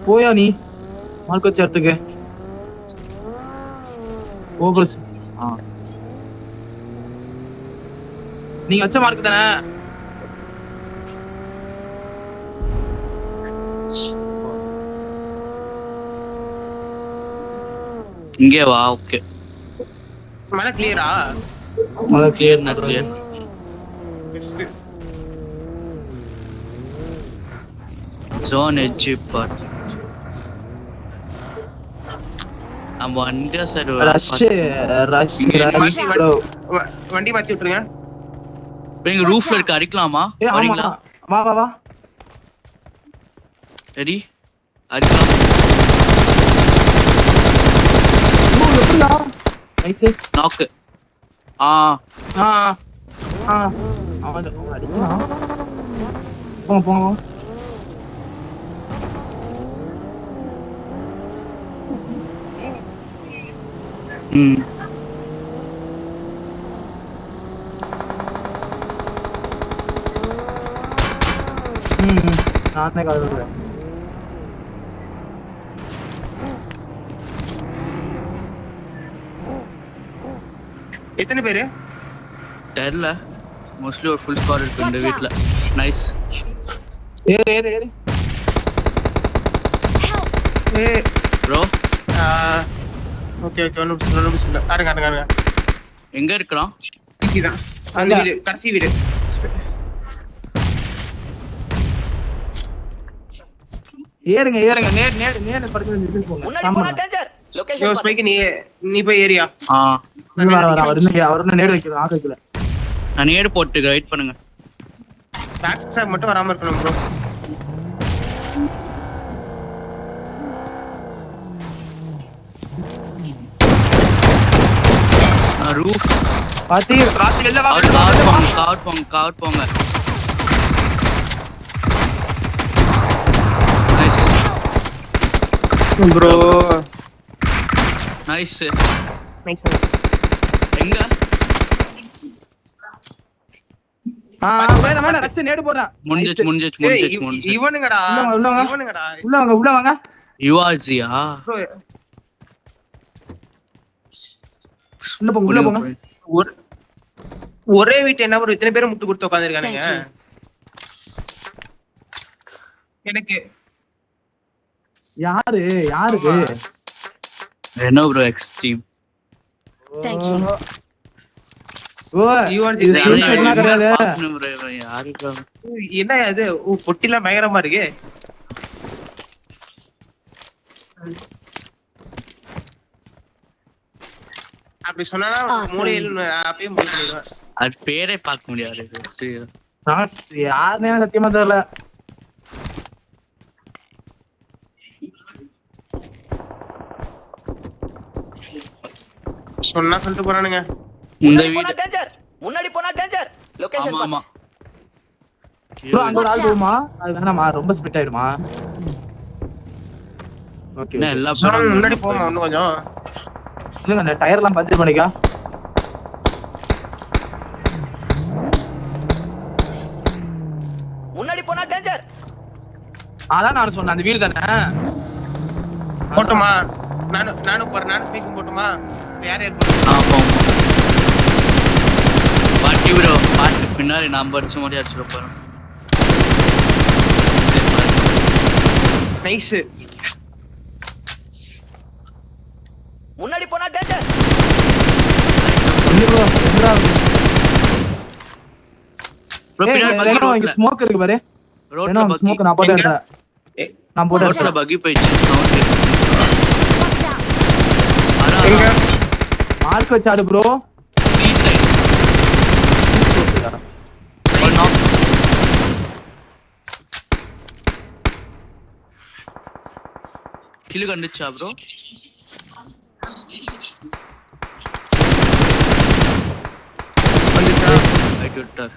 போயா நீ மார்க் வச்ச இடத்துக்கு போ ப்ரோ. நீங்க வச்ச மார்க் தானே? இங்கே வா. ஓகே மழை கிளியரா? மழை clear clear. Zone edge part நம்ம வண்டியா சார் வண்டி மாத்தி விட்டுருங்க. எங்க ரூஃப்ல இருக்க அடிக்கலாமா? வரீங்களா? வா வா வா. ரெடி அடிக்கலாம். Nice knock. அவன் அடிக்கலாம். போங்க போங்க. நானே காதுறேன். எத்தனை பேரு தெரியல. மோஸ்ட்லி ஒரு ஃபுல் ஸ்குவாட் இருக்கு இந்த வீட்ல. நைஸ். ஏறு ப்ரோ. ஓகே ஒன்னும் பிரச்சனை. ஆருங்க எங்க இருக்கறான்? பிசி தான். அந்த வீடு கடைசி வீடு. ஏறுங்க நேர் படுத்து நின்னு போங்க. முன்னாடி போனா டேஞ்சர். லொகேஷன் ஸ்பைக் நீ போய் ஏரியா. அவர் நேர் வைக்கிறது ஆக வைக்கல. நான் நேர் போட்டு வெயிட் பண்ணுங்க. பேக் ஸ்டாப் மட்டும் வராம இருக்கணும் ப்ரோ. ரூஃப் பாத்தி ராத்திரி எல்லாம் கவுட் போங்க. Bro nice. எங்க வேணா ரஷ் நேடு போறேன். முடிஞ்சிச்சு. இவனுங்கடா. உள்ள வாங்க. யுஆர்சியா? உள்ள போங்க. ஒரே வீட்டு என்ன ஒரு இத்தனை பேரும் முட்டு கொடுத்து உட்காந்துருக்கானுங்க. எனக்கு யாருக்கு Reno bro extreme. Thank you. என்ன இது பொட்டிலாம் பயங்கரமா இருக்கு. அப்படி சொன்னா மூலையில் அப்பயே முடிச்சிடுவேன். அது பேரே பார்க்க முடியாது. யாருன்னு சத்தியமா தெரியல. சொன்னா சொல்லிட்டு போறானுங்க. இந்த வீடு டேஞ்சர். முன்னாடி போனா டேஞ்சர். லொகேஷன் ஆமா. ப்ரோ அங்க ஒரு ஆள் போமா? அது வேணாமா? ரொம்ப ஸ்பிட் ஆயிடுமா? ஓகே நான் எல்லா முன்னாடி போமா இன்னும் கொஞ்சம். இல்லங்க அந்த டயர்லாம் பஞ்சர் பண்ணிக்கா. முன்னாடி போனா டேஞ்சர். அதான் நான் சொன்னேன் அந்த வீடு தானே. போட்டுமா? நானும் போறேன். நானும் ஸ்பீக்கும் போட்டுமா? யார் பாட்டி ப்ரோ பாட்டு பின்னாடி நான் படிச்ச மாதிரி அடிச்சுட போறேன். நைஸ். முன்னாடி போனா டேஞ்சர். ப்ரோ பின்னாடி ஸ்மோக் இருக்கு பாரு. ரோட்ல ஸ்மோக் நான் போட்டேன். ரோட்ல பக்கி போயிடுச்சு. சவுண்ட் எங்க மார்க் வச்சாடு ப்ரோ. சி சைடு கிலு கண்டுச்சா ப்ரோ? ரைட் விட்டார்.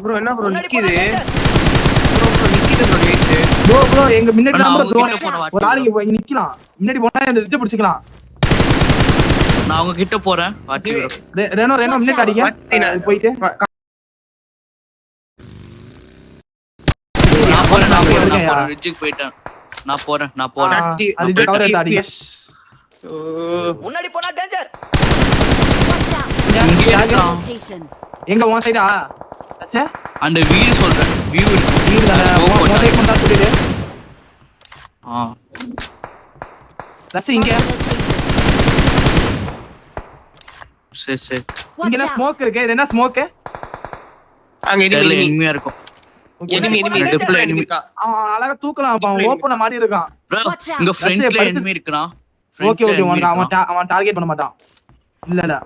ப்ரோ என்ன ப்ரோ நிக்குது? ப்ரோ எங்க முன்னாடி ஒரு ஆளுங்க போய் நிக்கலாம். முன்னாடி போனா அந்த விட்டு பிடிச்சுக்கலாம். நான் அவங்க கிட்ட போறேன். பாட்டி ரெனோ முன்னாடி அடிங்க. போயிட்டு இருக்கையா? ரிட்ஜுக்கு போயிட்டேன். நான் போறேன். அது இந்த cover எடுத்து அடிங்க. முன்னாடி போனா டேஞ்சர். இங்கே இருக்கான். Location. எங்க உன் சைடா? அச்சே அந்த வீடு சொல்றேன். வியூ இருக்கு. வீடு தானே. உன் சைடு கொண்டா சொல்லிடு. ரஸ் இங்க. சரி. இங்க என்ன ஸ்மோக் இருக்கு? இது என்ன ஸ்மோக்? அங்க தெரியல, enemy எனிமியா இருக்கும். enemy Triple enemy. இருக்கா? அவன் அழகா தூக்கலாம். அவன் ஓபன மாதிரி இருக்கான். Bro, Watch out. இங்க ஃப்ரண்ட்ல படுத்து- எனிமி இருக்குறான். ஓகே அவன் டார்கெட் பண்ண மாட்டான். இல்ல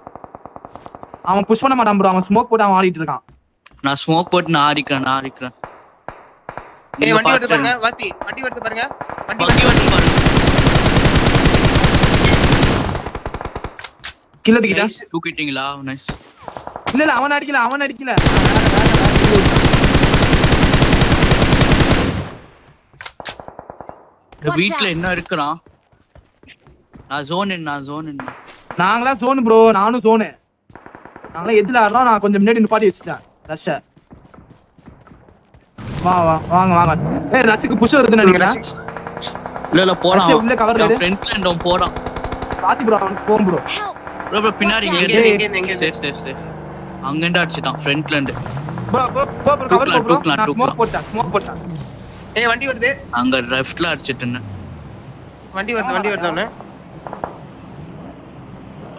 அவன் புஷ் பண்ண மாட்டான் ப்ரோ. அவன் ஸ்மோக் போட்டு அவன் ஆடிட்டு இருக்கான். நான் ஸ்மோக் போட்டு நான் ஆடிக்கிறேன். ஏய் வண்டி வருது பாருங்க. வண்டி வருது பாருங்க. வண்டி வந்து பாருங்க. கில்ல தூக்கிட்டா. தூக்கிட்டீங்களா? நைஸ். இல்ல அவன் அடிக்கல. இந்த வீட்ல என்ன இருக்குறான்? நான் ஜோன் என்ன? நாங்களா ஜோன் ப்ரோ. நானும் ஜோனு. நாங்களா எதுல ஆடுறோம்? நான் கொஞ்சம் முன்னாடி நிப்பாட்டி வச்சிட்டேன் ரஷ. வாங்க. ஏய் ரஷுக்கு புஷ் வருதுன்னு நினைக்கிறேன். இல்ல போறான். ரஷ் உள்ள கவர்ல இரு. ஃப்ரண்ட்ல இருந்தவன் போறான். பாத்தி ப்ரோ அவன் போம் ப்ரோ. ப்ரோ பின்னாடி Watch out. இங்க சேஃப். அங்கண்ட அடிச்சிட்டான் ஃப்ரண்ட்ல இருந்து. Bro cover bro. தூக்கலாம். ஸ்மோக் போட்டான். ஏய் வண்டி வருது. அங்க லெஃப்ட்ல அடிச்சிட்டேன். வண்டி வருது அவனே.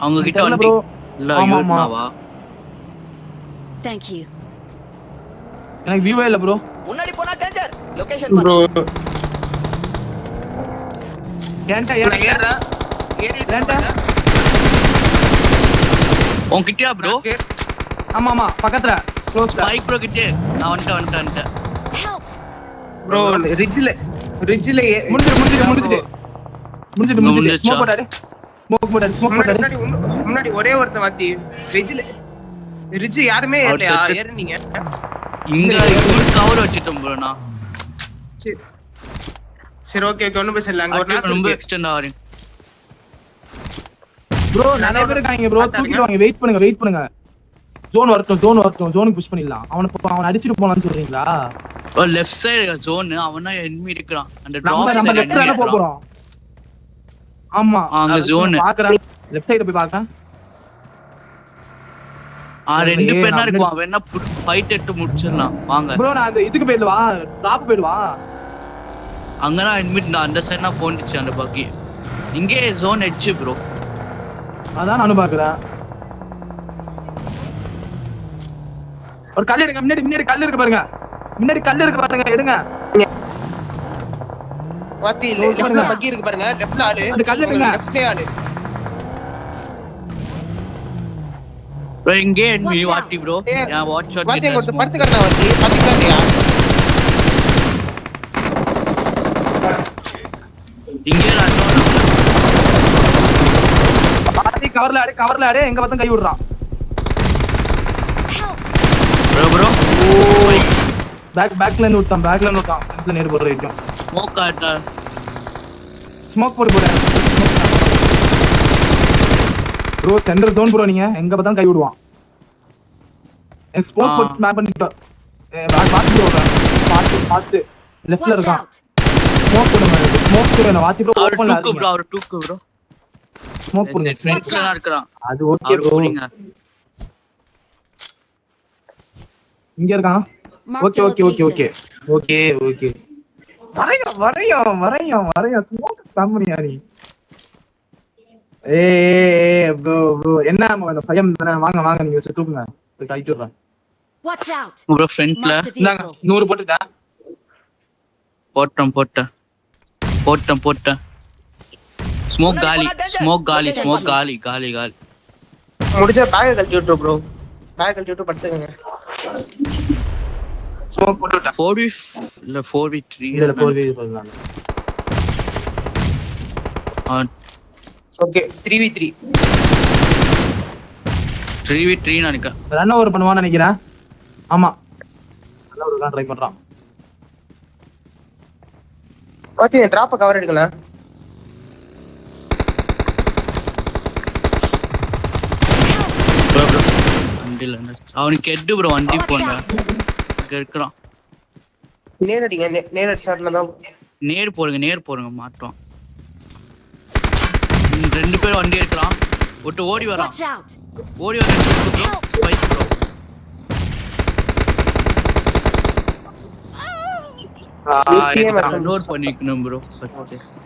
அவங்க கிட்ட தெரியல வண்டி bro. இல்ல. ஆமா. யூட்னாவா? Thank you. எனக்கு வியூவே இல்ல ப்ரோ. முன்னாடி போனா டேஞ்சர். லொகேஷன் ப்ரோ ஏன்டா நான் ஏறறேன். ஏன்டா? உன் கிட்டயா ப்ரோ? ஆமா பக்கத்துல க்ளோஸ் பைக் ப்ரோ கிட்டே. நான் வந்துட்டேன். Help. ப்ரோ ரிட்ஜ்ல முடிஞ்சிட்டு ஸ்மோக் போட்டாரு. முன்னாடி ஒரே ஒருத்த வாத்தி ரிட்ஜ் யாருமே ஏறலையா? ஏறுனீங்க. இங்க கவர் வச்சிட்டோம் ப்ரோ. நான் சரி ஓகே ஒண்ணும் பிரச்சனை இல்ல. அங்க ஒரு நாள் ரொம்ப எக்ஸ்டெண்ட் ஆவறேன் ப்ரோ. நிறைய பேர் இருக்காங்க ப்ரோ. தூக்கிடுவாங்க. வெயிட் பண்ணுங்க. ஜோன் வரட்டும். ஜோனுக்கு புஷ் பண்ணிடலாம். அவன் அடிச்சிட்டு போலாம்னு சொல்றீங்களா? Left side zone. அவனா எனிமி இருக்கான். அந்த நம்ம டிராப் லெஃப்ட் சைடுல போக போறோம். ஆமா அங்க zone. பாக்குறேன். லெஃப்ட் சைடு போய் பாக்க. ரெண்டு பேர் தான் இருக்கும். அவன் என்ன ஃபைட் எடுத்து முடிச்சிடலாம். வாங்க ப்ரோ நான் அந்த இதுக்கு போயிடுவா. டாப் போயிடுவா. அங்கதான் எனிமி அந்த சைடுனா போந்துச்சு அந்த பக்கி. இங்கே ஜோன் எட்ஜ் ப்ரோ. அதான் நானும் பாக்குறேன். ஒரு கல் எடுங்க. முன்னாடி கல் இருக்கு பாருங்க. எடுங்க. வாத்தி லெஃப்ட்ல பக்கி இருக்கு பாருங்க. லெஃப்ட்ல ஆளு. அந்த கல் எடுங்க. லெஃப்ட்ல ஆளு. ப்ரோ இங்கே எனிமி வாட்டி ப்ரோ. நான் வாட்ச் ஷாட் வாத்தி கொடுத்து படுத்து கடனா வாத்தி. பாத்தீங்களா? இங்கே பாத்தி கவர்ல ஆடு. எங்க பார்த்தா கை விடுறான். ப்ரோ பேக்ல இருந்து விட்டான். ஃப்ரண்ட்ல நேர் போற வரைக்கும் ஸ்மோக் ஆட்டா. ஸ்மோக் போடு. Bro centre zone bro. நீங்க எங்க பார்த்தா கை விடுவான். ஸ்மோக் போட்டு ஸ்மாப் பண்ணிட்டோம். பாத்து லெஃப்ட்ல Watch இருக்கான். out. ஸ்மோக் போடுங்க. வாத்தி ப்ரோ அவர் ஓபன்ல டூக்கு ப்ரோ. ஸ்மோக் போடுங்க. ஃப்ரண்ட்ல தான் இருக்கான். அது ஓகே ப்ரோ. போறீங்க. இங்க இருக்கான். Mark okay the okay okay okay location. Okay வரையும் ஸ்மோக் கம்பெனியா நீ? ப்ரோ என்ன பையன் வாங்க நீங்க தூக்குங்க. கைட்டு விடுறேன். Watch out. ப்ரோ ஃப்ரண்ட்ல Mark the இந்தாங்க vehicle. 100 போட்டுட்டேன். போட்டேன். ஸ்மோக் காலி. முடிஞ்ச பேக் கழட்டி விட்டுரு ப்ரோ. பேக் கழட்டி விட்டு படுத்துங்க. ஸ்மோக் போட்டுட்டேன். 4v இல்ல 4v3 இல்ல 4v சொல்லலாம். ஓகே 3v3 நினைக்கிறேன். ரன் ஓவர் பண்ணுவான்னு நினைக்கிறேன். ஆமா ரன் ஓவர் ட்ரை பண்றான். வாத்தி டிராப் கவர் எடுக்கலாம். வண்டில அவனுக்கு ஹெட் ப்ரோ. வண்டி போங்க. இங்க இருக்கிறான். நேரடிங்க நேரடிச்சாருன்னா தான் நேர் போடுங்க மாட்டோம். 2 பேர் வண்டி எடுக்கலாம். ஒட்டு ஓடி வரான். Watch out! ஓடி வர ஸ்பைஸ் ப்ரோ. நோட் பண்ணிக்கணும் ப்ரோ ஃபர்ஸ்ட்.